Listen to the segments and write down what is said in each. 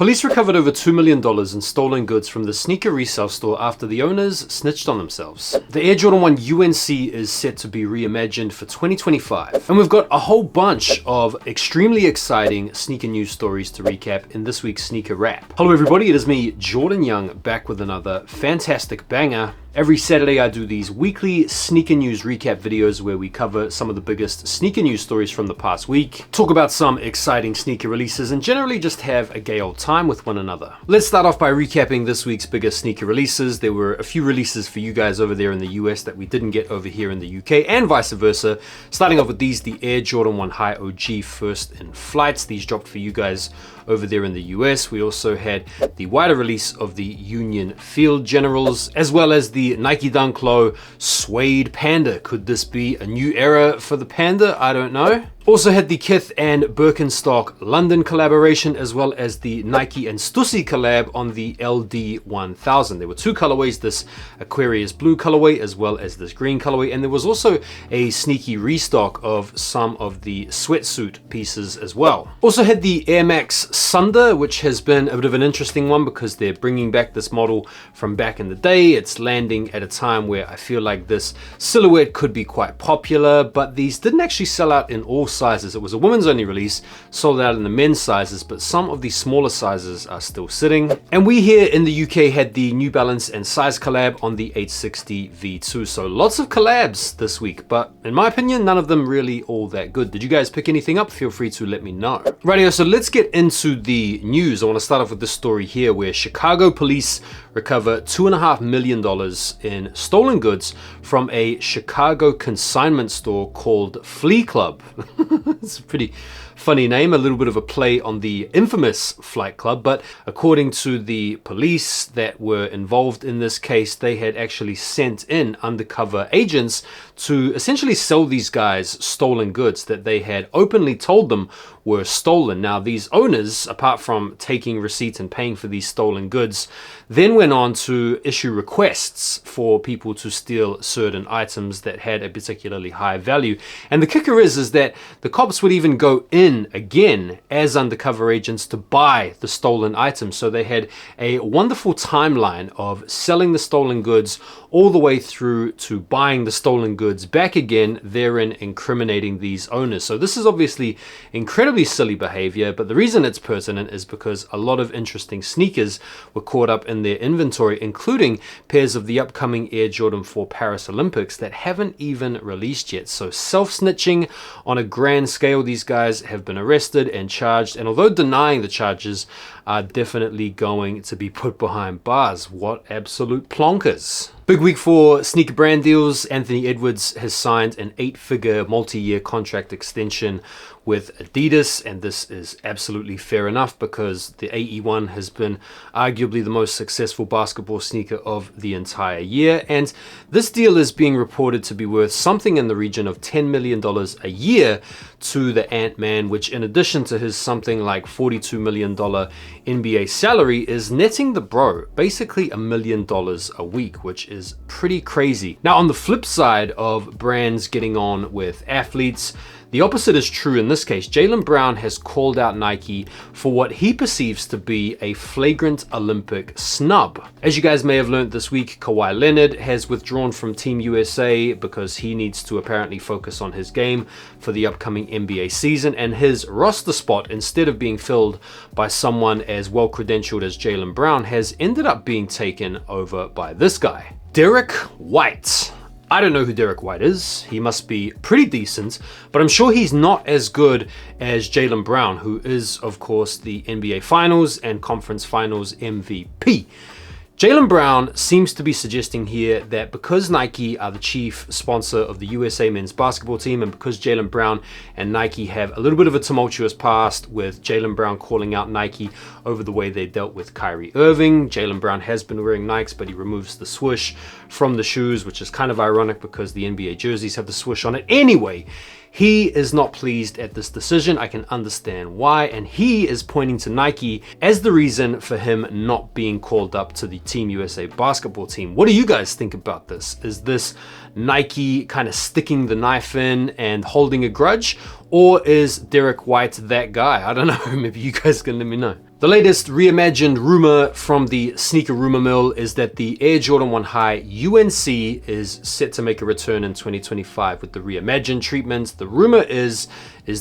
Police recovered over $2 million in stolen goods from the sneaker resale store after the owners snitched on themselves. The Air Jordan 1 UNC is set to be reimagined for 2025. And we've got a whole bunch of extremely exciting sneaker news stories to recap in this week's Sneaker Wrap. Hello everybody, it is me, Jordan Young, back with another fantastic banger. Every Saturday I do these weekly sneaker news recap videos where we cover some of the biggest sneaker news stories from the past week, talk about some exciting sneaker releases, and generally just have a gay old time with one another. Let's start off by recapping this week's biggest sneaker releases. There were a few releases for you guys over there in the US that we didn't get over here in the UK, and vice versa. Starting off with these, the Air Jordan 1 High OG First in Flights. These dropped for you guys over there in the US. We also had the wider release of the Union Field Generals, as well as the Nike Dunk Low Suede Panda. Could this be a new era for the Panda? I don't know. Also had the Kith and Birkenstock London collaboration, as well as the Nike and Stussy collab on the LD 1000. There were two colorways, this Aquarius blue colorway as well as this green colorway, and there was also a sneaky restock of some of the sweatsuit pieces as well. Also had the Air Max Sunder, which has been a bit of an interesting one because they're bringing back this model from back in the day. It's landing at a time where I feel like this silhouette could be quite popular, but these didn't actually sell out in all sizes. It was a women's only release, sold out in the men's sizes, but some of the smaller sizes are still sitting. And we here in the UK had the New Balance and Size collab on the 860 V2. So lots of collabs this week, but in my opinion, none of them really all that good. Did you guys pick anything up? Feel free to let me know. Rightio, so let's get into the news. I want to start off with this story here where Chicago police recover $2.5 million in stolen goods from a Chicago consignment store called Flea Club. It's a pretty funny name, a little bit of a play on the infamous Flight Club, but according to the police that were involved in this case, they had actually sent in undercover agents to essentially sell these guys stolen goods that they had openly told them were stolen. Now, these owners, apart from taking receipts and paying for these stolen goods, then went on to issue requests for people to steal certain items that had a particularly high value. And the kicker is that the cops would even go in again as undercover agents to buy the stolen items. So they had a wonderful timeline of selling the stolen goods all the way through to buying the stolen goods back again, therein incriminating these owners. So this is obviously incredibly silly behavior, but the reason it's pertinent is because a lot of interesting sneakers were caught up in their inventory, including pairs of the upcoming Air Jordan 4 Paris Olympics that haven't even released yet. So self-snitching on a grand scale. These guys have been arrested and charged, and although denying the charges, are definitely going to be put behind bars. What absolute plonkers. Big week for sneaker brand deals. Anthony Edwards has signed an 8-figure multi-year contract extension with Adidas, and this is absolutely fair enough because the AE1 has been arguably the most successful basketball sneaker of the entire year, and this deal is being reported to be worth something in the region of $10 million a year to the Ant-Man, which in addition to his something like $42 million NBA salary is netting the bro basically $1 million a week, which is pretty crazy. Now, on the flip side of brands getting on with athletes, the opposite is true in this case. Jaylen Brown has called out Nike for what he perceives to be a flagrant Olympic snub. As you guys may have learned this week, Kawhi Leonard has withdrawn from Team USA because he needs to apparently focus on his game for the upcoming NBA season, and his roster spot, instead of being filled by someone as well credentialed as Jaylen Brown, has ended up being taken over by this guy, Derek White. I don't know who Derek White is. He must be pretty decent, but I'm sure he's not as good as Jaylen Brown, who is, of course, the NBA Finals and Conference Finals MVP. Jaylen Brown seems to be suggesting here that because Nike are the chief sponsor of the USA men's basketball team, and because Jaylen Brown and Nike have a little bit of a tumultuous past, with Jaylen Brown calling out Nike over the way they dealt with Kyrie Irving. Jaylen Brown has been wearing Nikes, but he removes the swoosh from the shoes, which is kind of ironic because the NBA jerseys have the swoosh on it. Anyway, he is not pleased at this decision. I can understand why, and he is pointing to Nike as the reason for him not being called up to the Team USA basketball team. What do you guys think about this? Is this Nike kind of sticking the knife in and holding a grudge, or is Derek White that guy? I don't know. Maybe you guys can let me know. The latest reimagined rumor from the sneaker rumor mill is that the Air Jordan 1 High UNC is set to make a return in 2025 with the reimagined treatment. The rumor is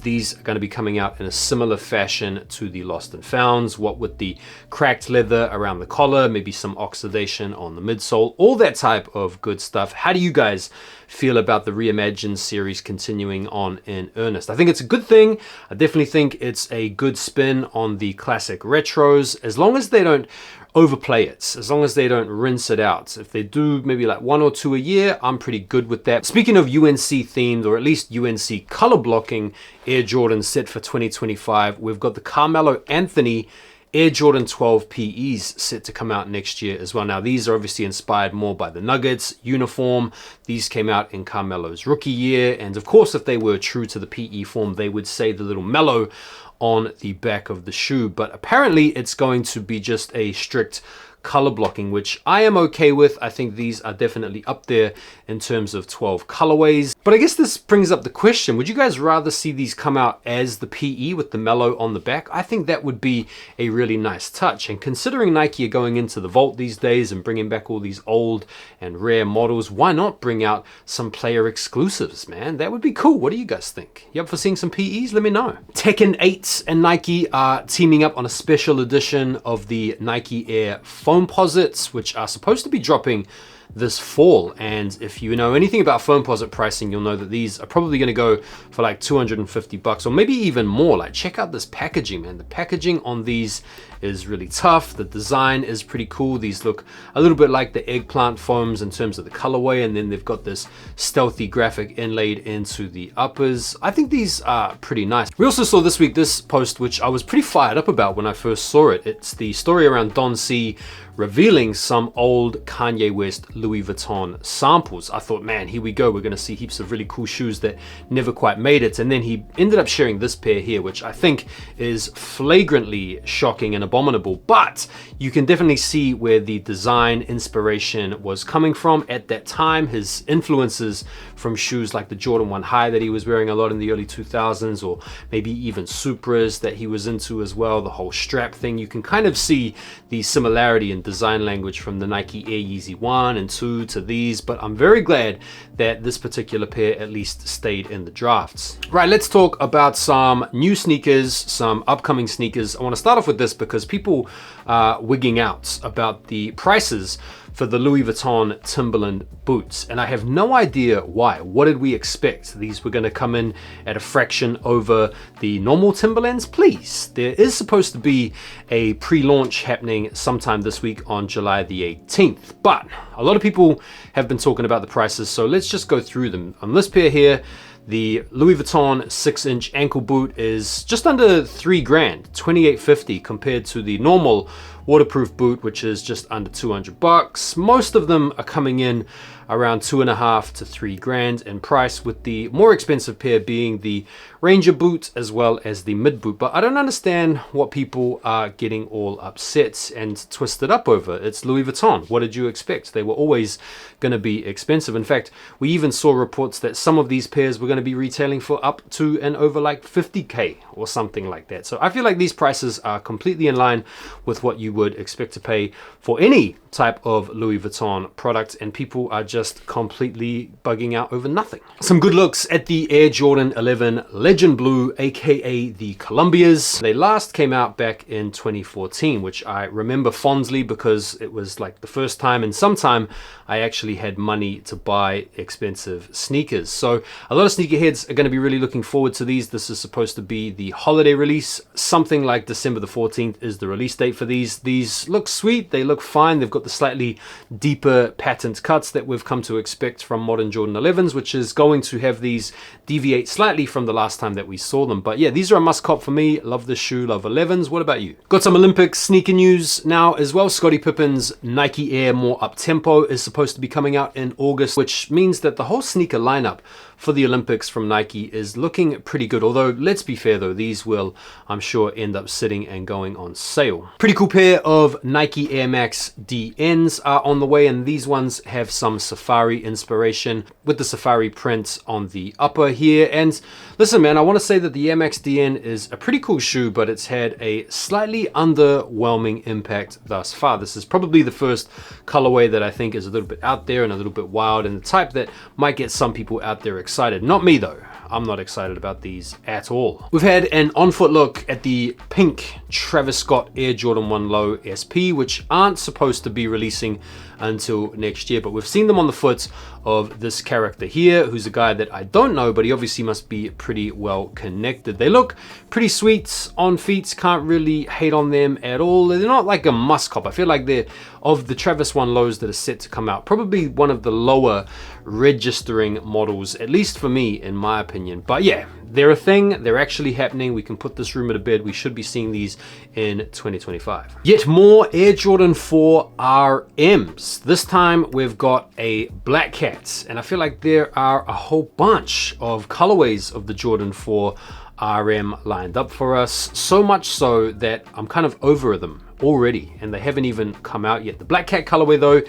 these are going to be coming out in a similar fashion to the Lost and Founds, what with the cracked leather around the collar, maybe some oxidation on the midsole, all that type of good stuff. How do you guys feel about the reimagined series continuing on in earnest? I think it's a good thing. I definitely think it's a good spin on the classic retros, as long as they don't overplay it, as long as they don't rinse it out. If they do maybe like 1 or 2 a year, I'm pretty good with that. Speaking of UNC themed, or at least UNC color blocking Air Jordan set for 2025, we've got the Carmelo Anthony Air Jordan 12 PEs set to come out next year as well. Now, these are obviously inspired more by the Nuggets uniform. These came out in Carmelo's rookie year. And of course, if they were true to the PE form, they would say the little Melo on the back of the shoe. But apparently it's going to be just a strict color blocking, which I am okay with. I think these are definitely up there in terms of 12 colorways. But I guess this brings up the question, would you guys rather see these come out as the PE with the Melo on the back? I think that would be a really nice touch. And considering Nike are going into the vault these days and bringing back all these old and rare models, why not bring out some player exclusives, man? That would be cool. What do you guys think? You up for seeing some PEs? Let me know. Tekken 8 and Nike are teaming up on a special edition of the Nike Air Foamposites, which are supposed to be dropping this fall. And if you know anything about Foamposite pricing, you'll know that these are probably going to go for like 250 bucks or maybe even more. Like, check out this packaging, man. The packaging on these is really tough. The design is pretty cool. These look a little bit like the eggplant foams in terms of the colorway, and then they've got this stealthy graphic inlaid into the uppers. I think these are pretty nice. We also saw this week this post, which I was pretty fired up about when I first saw it. It's the story around Don C revealing some old Kanye West Louis Vuitton samples. I thought, man, here we go. We're going to see heaps of really cool shoes that never quite made it. And then he ended up sharing this pair here, which I think is flagrantly shocking and abominable. But you can definitely see where the design inspiration was coming from at that time. His influences from shoes like the Jordan 1 High that he was wearing a lot in the early 2000s, or maybe even Supras that he was into as well, the whole strap thing. You can kind of see the similarity in design language from the Nike Air Yeezy 1 and 2 to these, but I'm very glad that this particular pair at least stayed in the drafts. Right, let's talk about some new sneakers, some upcoming sneakers. I want to start off with this because people are wigging out about the prices for the Louis Vuitton Timberland boots, and I have no idea why. What did we expect? These were going to come in at a fraction over the normal Timberlands? Please. There is supposed to be a pre-launch happening sometime this week on July the 18th, but a lot of people have been talking about the prices, so let's just go through them. On this pair here, the Louis Vuitton 6-inch ankle boot is just under 3 grand, 28.50, compared to the normal waterproof boot, which is just under 200 bucks. Most of them are coming in around 2.5 to 3 grand in price, with the more expensive pair being the Ranger boot as well as the mid boot. But I don't understand what people are getting all upset and twisted up over. It's Louis Vuitton. What did you expect? They were always going to be expensive. In fact, we even saw reports that some of these pairs were going to be retailing for up to and over like 50k or something like that. So I feel like these prices are completely in line with what you would expect to pay for any type of Louis Vuitton product, and people are just completely bugging out over nothing. Some good looks at the Air Jordan 11 Legend Blue, aka the Columbias. They last came out back in 2014, which I remember fondly because it was like the first time in some time I actually had money to buy expensive sneakers. So a lot of sneakerheads are going to be really looking forward to these. This is supposed to be the holiday release. Something like December the 14th is the release date for these. These look sweet. They look fine. They've got the slightly deeper patterned cuts that we've come to expect from modern Jordan 11s, which is going to have these deviate slightly from the last time that we saw them. But yeah, these are a must cop for me. Love this shoe, love 11s. What about you? Got some Olympic sneaker news now as well. Scottie Pippen's Nike Air More Uptempo is supposed to be coming out in August, which means that the whole sneaker lineup for the Olympics from Nike is looking pretty good. Although, let's be fair though, these will, I'm sure, end up sitting and going on sale. Pretty cool pair of Nike Air Max DNs are on the way, and these ones have some safari inspiration with the safari print on the upper here. And listen, man, I want to say that the Air Max DN is a pretty cool shoe, but it's had a slightly underwhelming impact thus far. This is probably the first colorway that I think is a little bit out there and a little bit wild, and the type that might get some people out there excited. Not me though. I'm not excited about these at all. We've had an on-foot look at the pink Travis Scott Air Jordan 1 Low SP, which aren't supposed to be releasing until next year, but we've seen them on the foot of this character here, who's a guy that I don't know, but he obviously must be pretty well connected. They look pretty sweet on feet, can't really hate on them at all. They're not like a must cop. I feel like they're, of the Travis 1 Lows that are set to come out, probably one of the lower registering models, at least for me, in my opinion. But yeah, they're a thing, they're actually happening. We can put this rumor to bed. We should be seeing these in 2025. Yet more Air Jordan 4 RMs. This time we've got a black cat, and I feel like there are a whole bunch of colorways of the Jordan 4 RM lined up for us, so much so that I'm kind of over them already, and they haven't even come out yet. The black cat colorway though,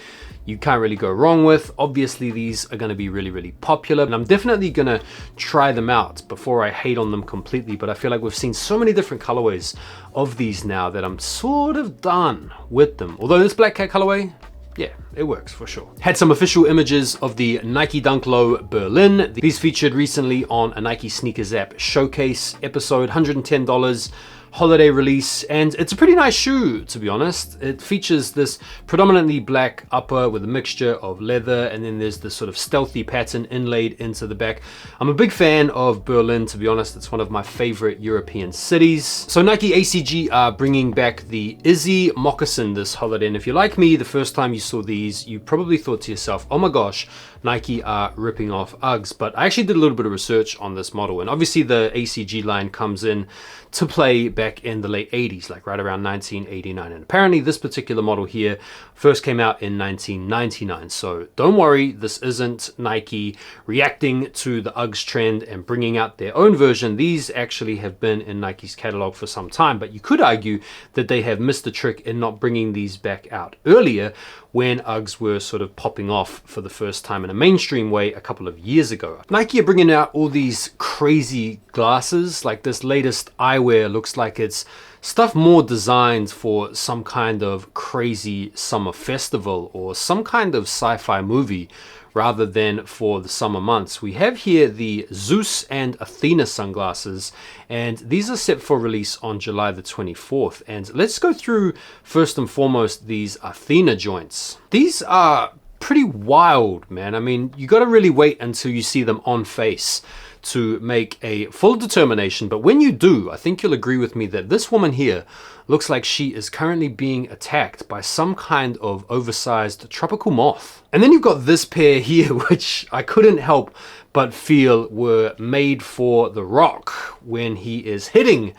you can't really go wrong with. Obviously these are going to be really popular, and I'm definitely going to try them out before I hate on them completely. But I feel like we've seen so many different colorways of these now that I'm sort of done with them. Although this black cat colorway, yeah, it works for sure. Had some official images of the Nike Dunk Low Berlin. These featured recently on a Nike Sneakers app showcase episode, $110. Holiday release, and it's a pretty nice shoe, to be honest. It features this predominantly black upper with a mixture of leather, and then there's this sort of stealthy pattern inlaid into the back. I'm a big fan of Berlin, to be honest. It's one of my favorite European cities. So Nike ACG are bringing back the Yeezy moccasin this holiday, and if you're like me, the first time you saw these, you probably thought to yourself, oh my gosh, Nike are ripping off Uggs. But I actually did a little bit of research on this model, and obviously the ACG line comes in to play back in the late 80s, like right around 1989. And apparently this particular model here first came out in 1999. So don't worry, this isn't Nike reacting to the Uggs trend and bringing out their own version. These actually have been in Nike's catalog for some time, but you could argue that they have missed the trick in not bringing these back out earlier, when Uggs were sort of popping off for the first time in a mainstream way a couple of years ago. Nike are bringing out all these crazy glasses, like this latest eyewear looks like it's stuff more designed for some kind of crazy summer festival or some kind of sci-fi movie rather than for the summer months. We have here the Zeus and Athena sunglasses, and these are set for release on July the 24th. And let's go through first and foremost these Athena joints. These are pretty wild, man. I mean, you got to really wait until you see them on face to make a full determination. But when you do, I think you'll agree with me that this woman here looks like she is currently being attacked by some kind of oversized tropical moth. And then you've got this pair here, which I couldn't help but feel were made for The Rock when he is hitting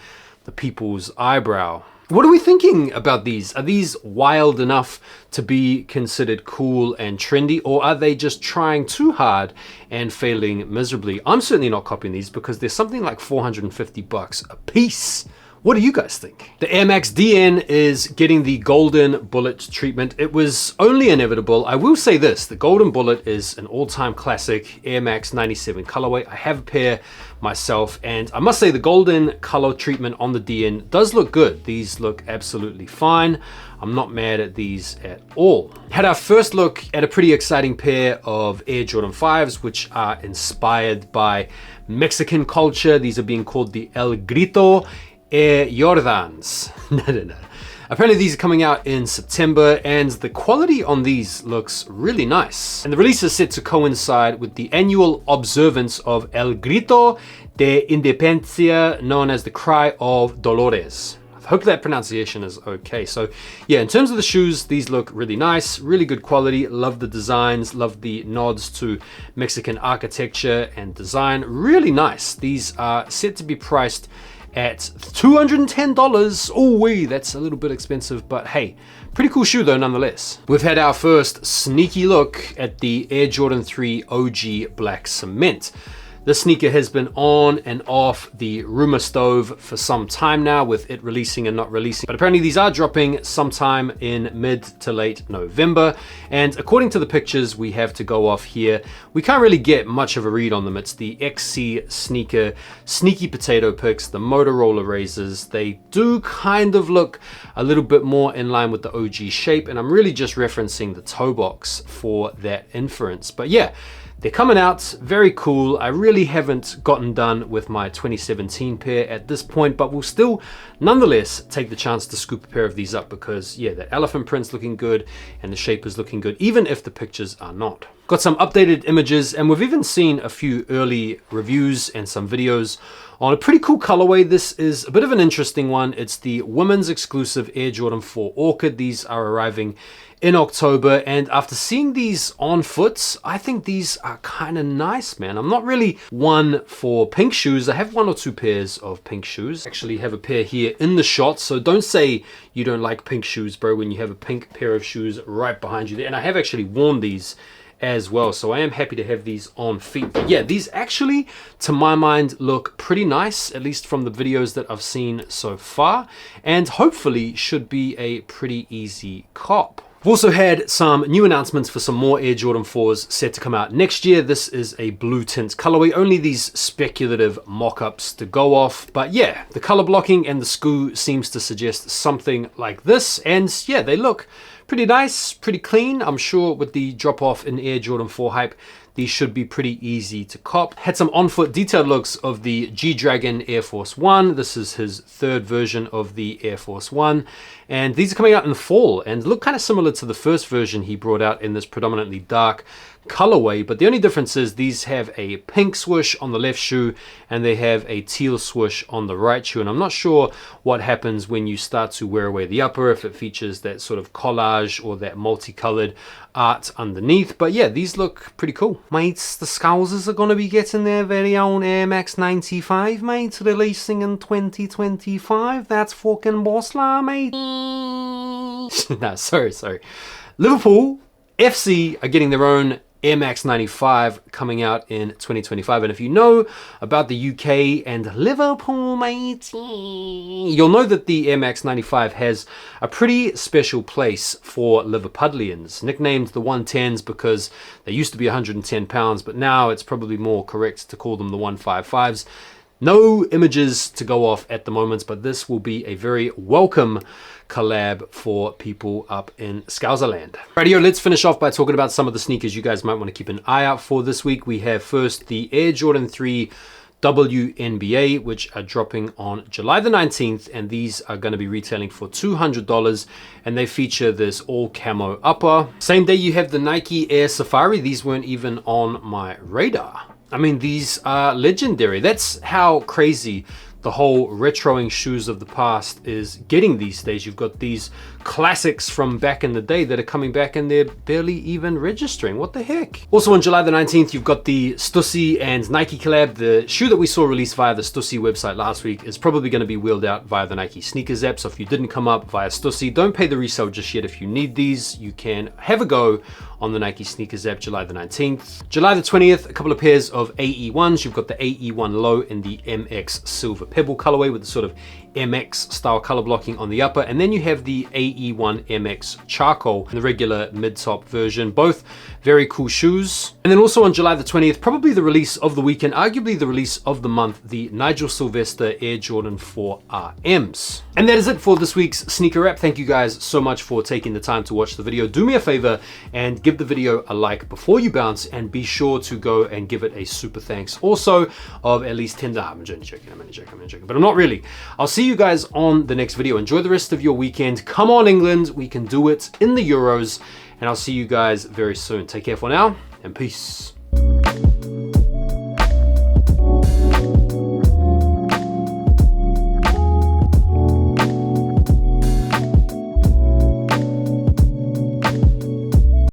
the people's eyebrow. What are we thinking about these? Are these wild enough to be considered cool and trendy, or are they just trying too hard and failing miserably? I'm certainly not copying these because they're something like $450 a piece. What do you guys think? The Air Max DN is getting the golden bullet treatment. It was only inevitable. I will say this, the golden bullet is an all-time classic Air Max 97 colorway. I have a pair myself, and I must say the golden color treatment on the DN does look good. These look absolutely fine. I'm not mad at these at all. Had our first look at a pretty exciting pair of Air Jordan 5s, which are inspired by Mexican culture. These are being called the El Grito Air Jordans. No. Apparently these are coming out in September, and the quality on these looks really nice. And the release is set to coincide with the annual observance of El Grito de Independencia, known as the Cry of Dolores. I hope that pronunciation is okay. So yeah, in terms of the shoes, these look really nice, really good quality. Love the designs, love the nods to Mexican architecture and design. Really nice. These are set to be priced at $210. Oh wee, that's a little bit expensive, but hey, pretty cool shoe though nonetheless. We've had our first sneaky look at the Air Jordan 3 OG Black Cement. This sneaker has been on and off the rumor stove for some time now, with it releasing and not releasing. But apparently these are dropping sometime in mid to late November. And according to the pictures we have to go off here, we can't really get much of a read on them. It's the XC sneaker, sneaky potato picks, the Motorola razors. They do kind of look a little bit more in line with the OG shape. And I'm really just referencing the toe box for that inference. But yeah, they're coming out, very cool. I really haven't gotten done with my 2017 pair at this point, but we'll still nonetheless take the chance to scoop a pair of these up because yeah, the elephant print's looking good and the shape is looking good, even if the pictures are not. Got some updated images, and we've even seen a few early reviews and some videos on a pretty cool colorway. This is a bit of an interesting one. It's the women's exclusive Air Jordan 4 Orchid. These are arriving in October, and after seeing these on foot, I think these are kind of nice, man. I'm not really one for pink shoes. I have one or two pairs of pink shoes. Actually have a pair here in the shot, so don't say you don't like pink shoes, bro, when you have a pink pair of shoes right behind you there. And I have actually worn these as well, so I am happy to have these on feet. But yeah, these actually, to my mind, look pretty nice, at least from the videos that I've seen so far, and hopefully should be a pretty easy cop. We've also had some new announcements for some more Air Jordan 4s set to come out next year. This is a blue tint colorway, only these speculative mock-ups to go off. But yeah, the color blocking and the SKU seems to suggest something like this. And yeah, they look pretty nice, pretty clean. I'm sure with the drop off in Air Jordan 4 hype, these should be pretty easy to cop. Had some on-foot detailed looks of the G-Dragon Air Force One. This is his third version of the Air Force One. And these are coming out in the fall and look kind of similar to the first version he brought out in this predominantly dark colorway, but the only difference is these have a pink swoosh on the left shoe and they have a teal swoosh on the right shoe. And I'm not sure what happens when you start to wear away the upper, if it features that sort of collage or that multicolored art underneath. But yeah, these look pretty cool. Mates, the Scousers are going to be getting their very own Air Max 95, mate, releasing in 2025. That's fucking boss la, mate. No, sorry. Liverpool FC are getting their own Air Max 95 coming out in 2025. And if you know about the UK and Liverpool, mate, you'll know that the Air Max 95 has a pretty special place for Liverpudlians, nicknamed the 110s because they used to be 110 pounds, but now it's probably more correct to call them the 155s. No images to go off at the moment, but this will be a very welcome collab for people up in Scouserland. Rightio, let's finish off by talking about some of the sneakers you guys might want to keep an eye out for this week. We have first the Air Jordan 3 WNBA, which are dropping on July the 19th, and these are going to be retailing for $200, and they feature this all camo upper. Same day you have the Nike Air Safari. These weren't even on my radar. I mean, these are legendary. That's how crazy the whole retroing shoes of the past is getting these days. You've got these classics from back in the day that are coming back and they're barely even registering. What the heck? Also on July the 19th, you've got the Stussy and Nike collab. The shoe that we saw released via the Stussy website last week is probably going to be wheeled out via the Nike sneakers app. So if you didn't come up via Stussy, don't pay the resale just yet. If you need these, you can have a go on the Nike sneakers app July the 19th. July the 20th, a couple of pairs of AE1s. You've got the AE1 Low in the MX Silver Pebble colorway with the sort of MX style color blocking on the upper, and then you have the AE1 MX Charcoal in the regular mid-top version. Both very cool shoes. And then also on July the 20th, probably the release of the weekend, arguably the release of the month, the Nigel Sylvester Air Jordan 4 RMs. And that is it for this week's sneaker wrap. Thank you guys so much for taking the time to watch the video. Do me a favor and give the video a like before you bounce, and be sure to go and give it a super thanks also of at least 10. I'm only joking, but I'm not really. I'll see you guys on the next video. Enjoy the rest of your weekend. Come on, England, we can do it in the Euros, and I'll see you guys very soon. Take care for now, and peace.